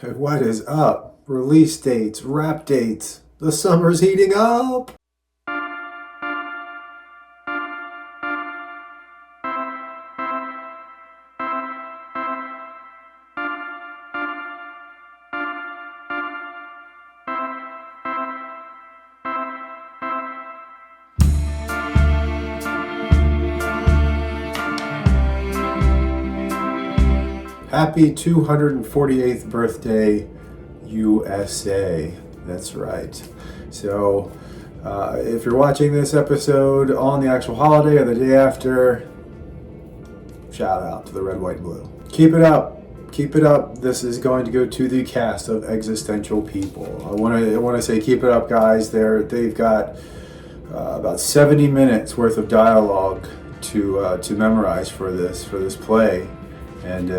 What is up? Release dates, rap dates. The summer's heating up. Happy 248th birthday, USA. That's right. So, if you're watching this episode on the actual holiday or the day after, shout out to the red, white, and blue. Keep it up. Keep it up. This is going to go to the cast of Existential People. I want to say keep it up, guys. They've got about 70 minutes worth of dialogue to memorize for this play. And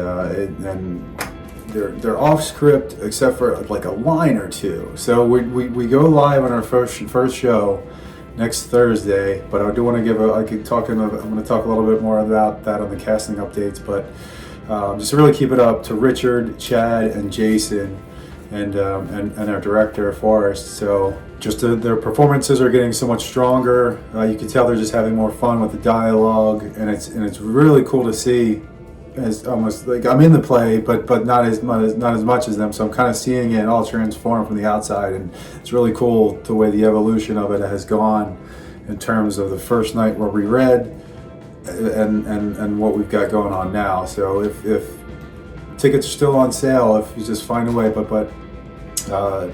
they're off script except for like a line or two. So we go live on our first show next Thursday. But I do want to I'm going to talk a little bit more about that on the casting updates. But just to really keep it up to Richard, Chad, and Jason, and our director Forrest. So just their performances are getting so much stronger. You can tell they're just having more fun with the dialogue, and it's really cool to see. As almost like I'm in the play, but not as much as them. So I'm kind of seeing it all transform from the outside, and it's really cool the way the evolution of it has gone in terms of the first night where we read, and what we've got going on now. So if tickets are still on sale, if you just find a way, so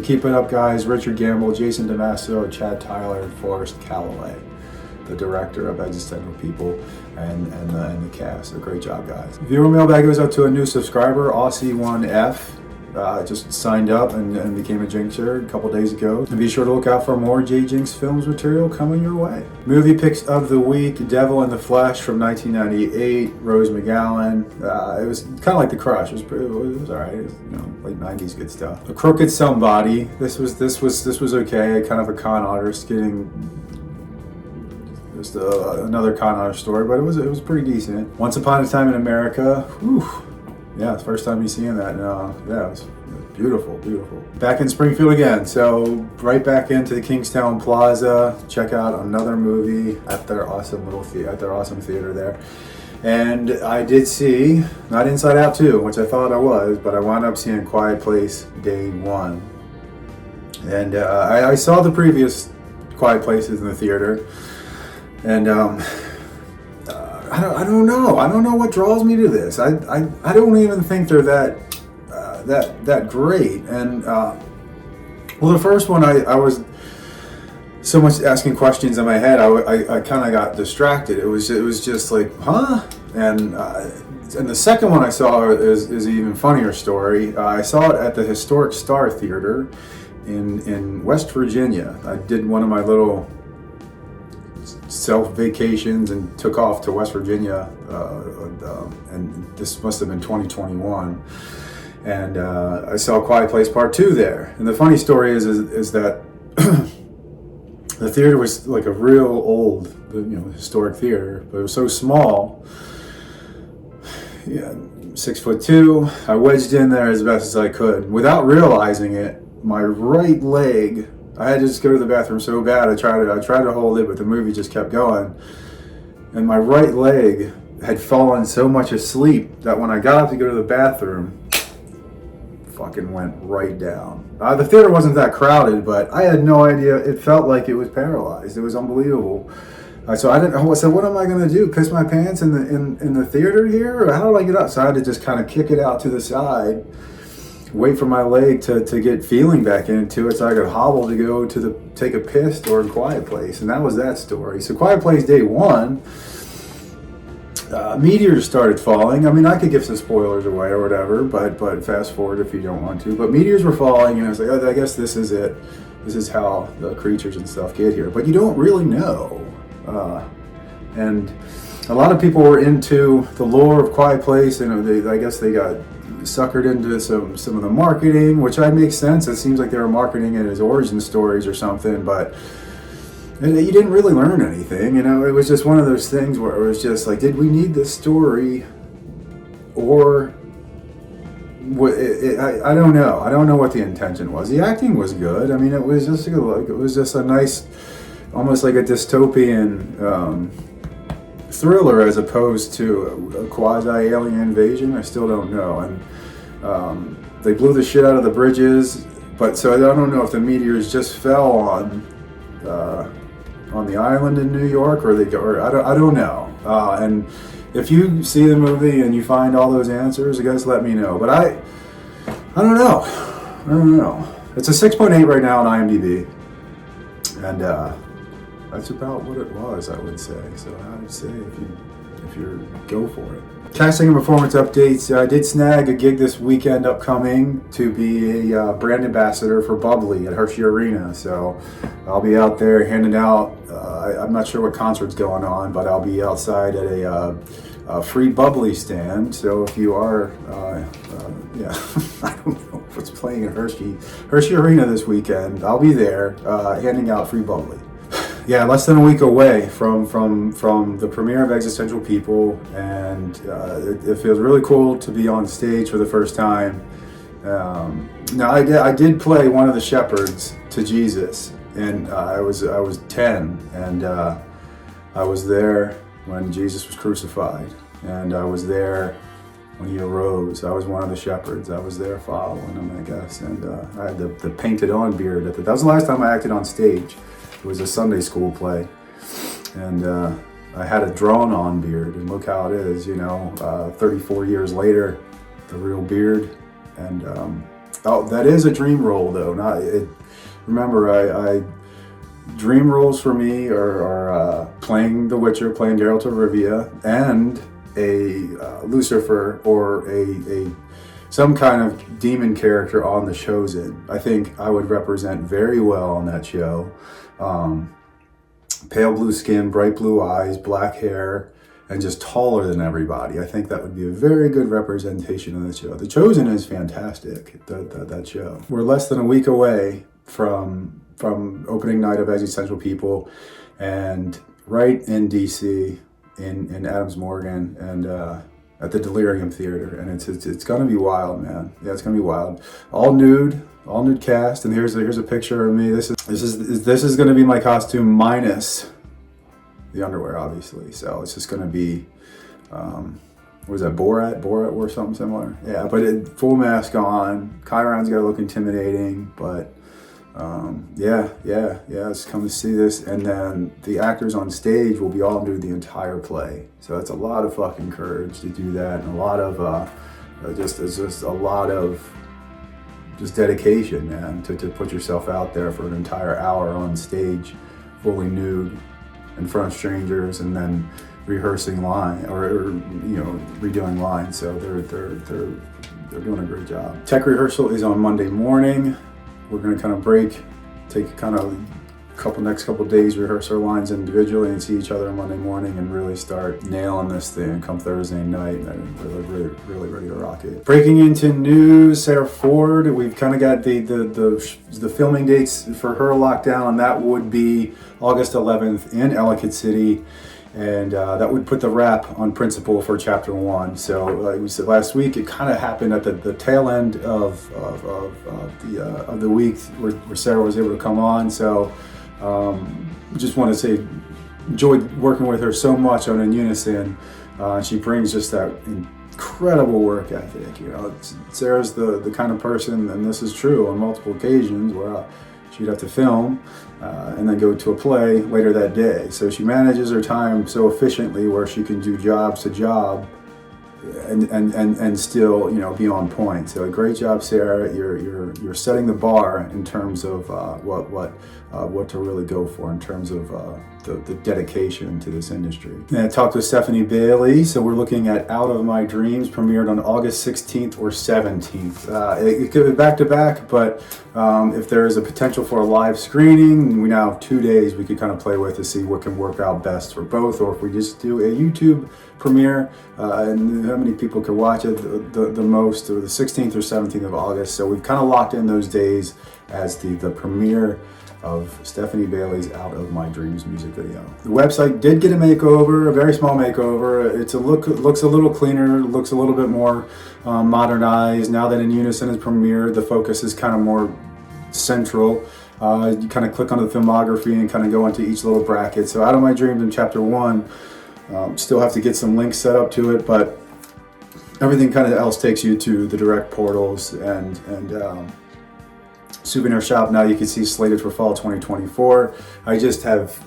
keep it up, guys. Richard Gamble, Jason DeMasso, Chad Tyler, and Forrest Calloway, the director of Existential People, and the cast. So great job, guys. Viewer Mailbag goes out to a new subscriber, Aussie1F. Just signed up and became a Jinxer a couple days ago. And be sure to look out for more J Jinx Films material coming your way. Movie picks of the week: Devil in the Flesh from 1998, Rose McGowan. It was kind of like The Crush. It was all right. It was, late 90s good stuff. A Crooked Somebody. This was okay. Kind of a con artist getting. Just another con artist story, but it was pretty decent. Once Upon a Time in America. Whew. Yeah, it's the first time you're seeing that. Yeah, it was beautiful. Back in Springfield again, so right back into the Kingstown Plaza. Check out another movie at their awesome theater there. And I did see, not Inside Out 2, which I thought I was, but I wound up seeing Quiet Place Day 1. And I saw the previous Quiet Places in the theater. And I don't know. I don't know what draws me to this. I don't even think they're that great. And well, the first one I was so much asking questions in my head. I kind of got distracted. It was just like, huh? And the second one I saw is an even funnier story. I saw it at the Historic Star Theater in West Virginia. I did one of my little self vacations and took off to West Virginia, and this must have been 2021. And I saw Quiet Place Part 2 there. And the funny story is that the theater was like a real old, historic theater, but it was so small. Yeah, 6'2". I wedged in there as best as I could. Without realizing it, my right leg, I had to just go to the bathroom so bad. I tried to hold it, but the movie just kept going. And my right leg had fallen so much asleep that when I got up to go to the bathroom, fucking went right down. The theater wasn't that crowded, but I had no idea. It felt like it was paralyzed. It was unbelievable. So I said, what am I going to do? Piss my pants in the theater here? Or how do I get up? So I had to just kind of kick it out to the side. Wait for my leg to get feeling back into it so I could hobble to go take a piss or a Quiet Place. And that was that story. So Quiet Place Day 1, meteors started falling. I mean, I could give some spoilers away or whatever, but fast forward if you don't want to. But meteors were falling, and I was like, oh, I guess this is it. This is how the creatures and stuff get here. But you don't really know. And a lot of people were into the lore of Quiet Place, and I guess they got suckered into some of the marketing, which makes sense. It seems like they were marketing it as origin stories or something, but you didn't really learn anything. It was just one of those things where it was just like, did we need this story, or I don't know. I don't know what the intention was. The acting was good. I mean, it was just a nice, almost like a dystopian thriller as opposed to a quasi-alien invasion. I still don't know. And they blew the shit out of the bridges, but so I don't know if the meteors just fell on the island in New York, or I don't know. And if you see the movie and you find all those answers, I guess let me know. But I don't know. I don't know. It's a 6.8 right now on IMDb, and that's about what it was, I would say. So I would say if you go for it. Casting and performance updates. I did snag a gig this weekend upcoming to be a brand ambassador for Bubbly at Hershey Arena. So I'll be out there handing out, I'm not sure what concert's going on, but I'll be outside at a free Bubbly stand. So if you are, I don't know what's playing at Hershey Arena this weekend, I'll be there handing out free Bubbly. Yeah, less than a week away from the premiere of Existential People, and it feels really cool to be on stage for the first time. Now I did play one of the shepherds to Jesus, and I was 10, and I was there when Jesus was crucified, and I was there when he arose. I was one of the shepherds. I was there following him, I guess, and I had the painted on beard. That was the last time I acted on stage. It was a Sunday school play, and I had a drawn-on beard, and look how it is, 34 years later, the real beard. And that is a dream role, though. Remember, I dream roles for me are playing The Witcher, playing Geralt of Rivia, and a Lucifer or some kind of demon character on The Chosen. I think I would represent very well on that show. Pale blue skin, bright blue eyes, black hair, and just taller than everybody. I think that would be a very good representation of the show. The Chosen is fantastic, that show. We're less than a week away from opening night of Existential People, and right in DC, in Adams Morgan, and at the Delirium Theater, and it's gonna be wild, man. Yeah, it's gonna be wild. All nude cast, and here's a picture of me. This is gonna be my costume minus the underwear, obviously. So it's just gonna be, what is that, Borat or something similar? Yeah, but full mask on. Chiron's gotta look intimidating, but it's come to see this. And then the actors on stage will be all nude the entire play. So it's a lot of fucking courage to do that, and a lot of it's just a lot of dedication, man, to put yourself out there for an entire hour on stage, fully nude, in front of strangers, and then rehearsing line or redoing lines. So they're doing a great job. Tech rehearsal is on Monday morning. We're gonna kind of take kind of next couple days, rehearse our lines individually, and see each other on Monday morning, and really start nailing this thing come Thursday night. And really ready to rock it. Breaking into news, Sarah Ford. We've kind of got the filming dates for her locked down, and that would be August 11th in Ellicott City. And that would put the wrap on Principal for Chapter 1. So like we said last week, it kind of happened at the tail end of the week where Sarah was able to come on. So just want to say, enjoyed working with her so much on In Unison. She brings just that incredible work ethic. Sarah's the kind of person, and this is true on multiple occasions, where she'd have to film and then go to a play later that day. So she manages her time so efficiently where she can do job to job and still be on point. So great job, Sarah. You're setting the bar in terms of what to really go for in terms of the dedication to this industry. And I talked with Stephanie Bailey. So we're looking at Out of My Dreams, premiered on August 16th or 17th. It could be back to back, but if there is a potential for a live screening, we now have 2 days we could kind of play with to see what can work out best for both, or if we just do a YouTube premiere and how many people could watch it the most, or the 16th or 17th of August. So we've kind of locked in those days as the premiere of Stephanie Bailey's Out of My Dreams music video. The website did get a makeover, a very small makeover. Looks a little cleaner, looks a little bit more modernized. Now that In Unison has premiered, the focus is kind of more central. You kind of click on the filmography and kind of go into each little bracket. So Out of My Dreams in chapter 1, still have to get some links set up to it, but everything kind of else takes you to the direct portals and souvenir shop. Now you can see slated for fall 2024. I just have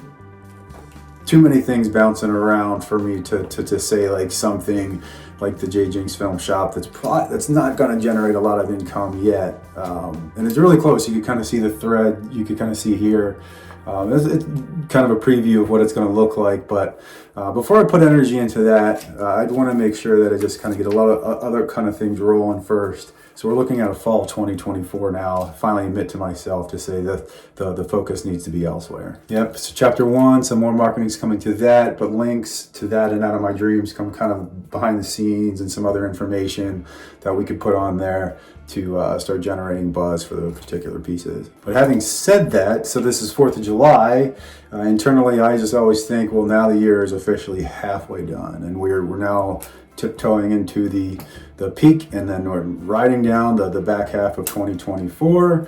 too many things bouncing around for me to say like something like the Jinx film shop that's not going to generate a lot of income yet. And it's really close. You can kind of see the thread. You can kind of see here. It's kind of a preview of what it's going to look like, but before I put energy into that, I'd want to make sure that I just kind of get a lot of other kind of things rolling first. So we're looking at a fall 2024 now. I finally admit to myself to say that the focus needs to be elsewhere. Yep, so chapter 1, some more marketing's coming to that, but links to that and Out of My Dreams come kind of behind the scenes and some other information that we could put on there to start generating buzz for those particular pieces. But having said that, so this is 4th of July, internally I just always think, well, now the year is officially halfway done, and we're now tiptoeing into the peak, and then we're riding down the back half of 2024,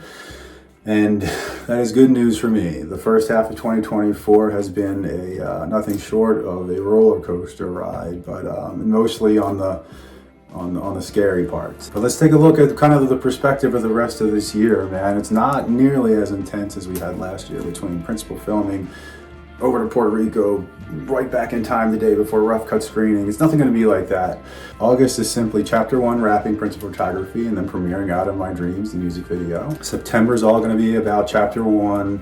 and that is good news for me. The first half of 2024 has been a nothing short of a roller coaster ride, but mostly on the scary parts. But let's take a look at kind of the perspective of the rest of this year, man. It's not nearly as intense as we had last year between principal filming, over to Puerto Rico, right back in time the day before rough cut screening. It's nothing going to be like that. August is simply chapter 1 wrapping principal photography and then premiering Out of My Dreams, the music video. September is all going to be about chapter 1,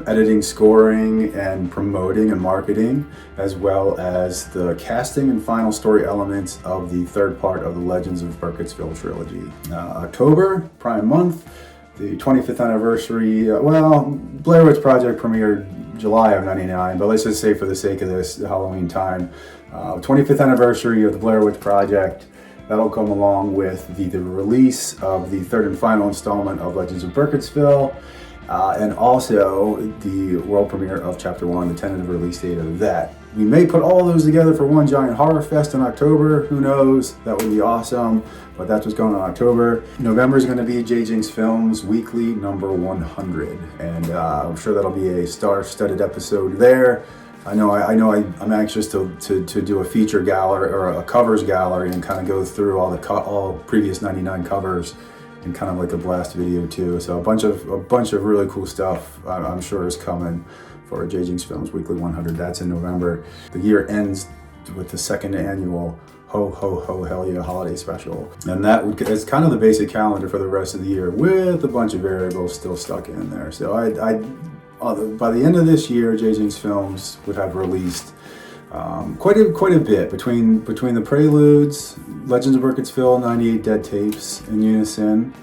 editing, scoring, and promoting and marketing, as well as the casting and final story elements of the third part of the Legends of Burkittsville trilogy. October, Prime Month, the 25th anniversary, Blair Witch Project premiered July of '99, but let's just say for the sake of this Halloween time, 25th anniversary of the Blair Witch Project. That'll come along with the release of the third and final installment of Legends of Burkittsville, and also the world premiere of chapter 1, the tentative release date of that. We may put all those together for one giant horror fest in October. Who knows? That would be awesome. But that's what's going on in October. November is going to be Jinx Films Weekly number 100, and I'm sure that'll be a star-studded episode there. I'm anxious to do a feature gallery or a covers gallery and kind of go through all previous 99 covers and kind of like a blast video too. So a bunch of really cool stuff I'm sure is coming for Jinx Films Weekly 100. That's in November. The year ends with the second annual Ho Ho Ho Hell Yeah holiday special, and that is kind of the basic calendar for the rest of the year with a bunch of variables still stuck in there. So by the end of this year, Jinx Films would have released quite a bit between the Preludes, Legends of Burkittsville, 98 Dead Tapes, In Unison,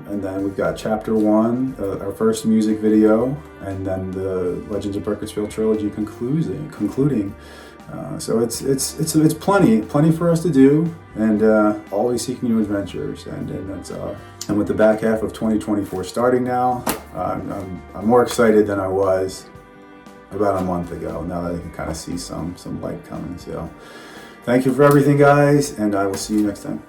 and then we've got Chapter 1, our first music video, and then the Legends of Burkittsville trilogy concluding. So it's plenty for us to do, and always seeking new adventures, and that's and with the back half of 2024 starting now, I'm more excited than I was about a month ago, now that I can kind of see some light coming. So thank you for everything, guys, and I will see you next time.